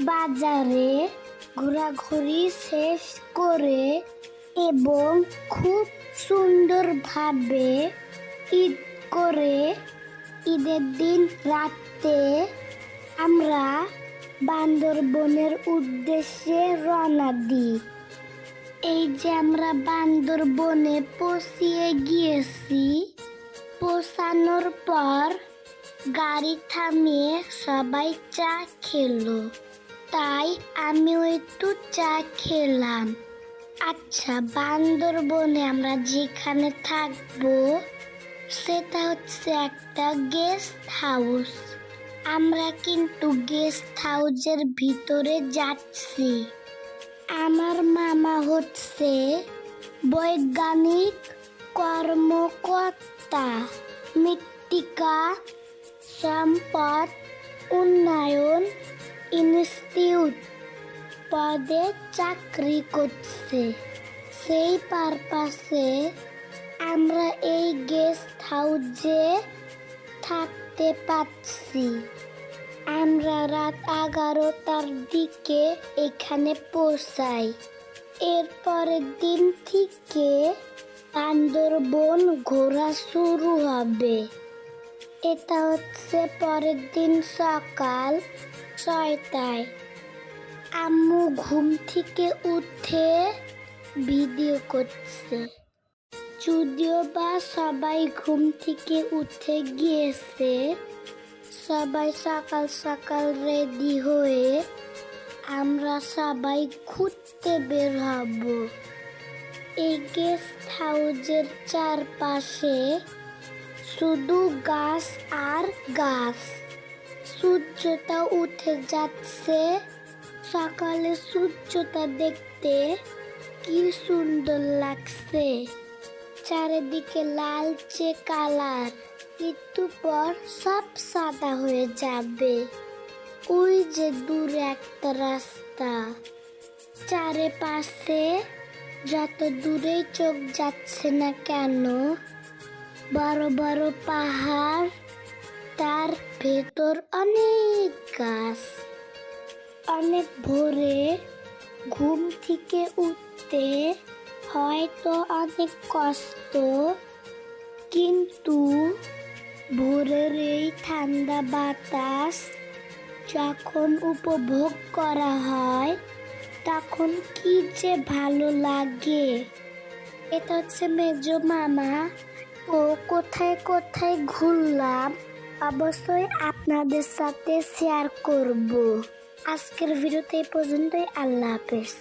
বাজারে ঘোরাঘুরি শেষ করে এবং খুব সুন্দরভাবে ঈদ করে ঈদের দিন রাতে আমরা বান্দরবনের উদ্দেশ্যে রওনা দিই। এই যে আমরা বান্দরবনে পৌঁছিয়ে গিয়েছি। পৌঁছানোর পর গাড়ি থামিয়ে সবাই চা খেলো, তাই আমিও একটু চা খেলাম। আচ্ছা, বান্দরবনে আমরা যেখানে থাকবো সেটা হচ্ছে একটা গেস্ট হাউস। আমরা কিন্তু গেস্ট হাউসের ভিতরে যাচ্ছি। আমার মামা হচ্ছে বৈজ্ঞানিক কর্মকর্তা, মৃত্তিকা সম্পদ উন্নয়ন ইনস্টিটিউট পদে চাকরি করছে। সেই পারপাসে আমরা এই গেস্ট হাউসে থাকতে পারছি। আমরা রাত 11টার দিকে এখানে পৌঁছাই। এরপরের দিন থেকে বান্দরবন ঘোরা শুরু হবে। এটা হচ্ছে পরের দিন সকাল 6টায়। আম্মু ঘুম থেকে উঠে ভিডিও করছে। যদিও বা সবাই ঘুম থেকে উঠে গিয়েছে, সবাই সকাল সকাল রেডি হয়ে আমরা সবাই ঘুরতে বের হব। এই গেস্ট হাউসের চারপাশে শুধু গাছ আর গাছ। সূর্যটা উঠে যাচ্ছে। সকালে সূর্যটা দেখতে কি সুন্দর লাগছে। চারিদিকে লালচে কালার, একটু পর সব সাদা হয়ে যাবে। ওই যে দূরে একটা রাস্তা। চারিপাশে যত দূরেই চোখ যাচ্ছে না কেন, বড় বড় পাহাড়, তার ভেতর অনেক গাছ। অনেক ভোরে ঘুম থেকে উঠতে হয়তো অনেক কষ্ট, কিন্তু ভোরের এই ঠান্ডা বাতাস যখন উপভোগ করা হয় তখন কি যে ভালো লাগে। এটা হচ্ছে মেজো মামা। ও কোথায় কোথায় ঘুরলাম অবশ্যই আপনাদের সাথে শেয়ার করব। আজকের ভিডিওতে এই পর্যন্তই। আল্লাহ হাফেজ।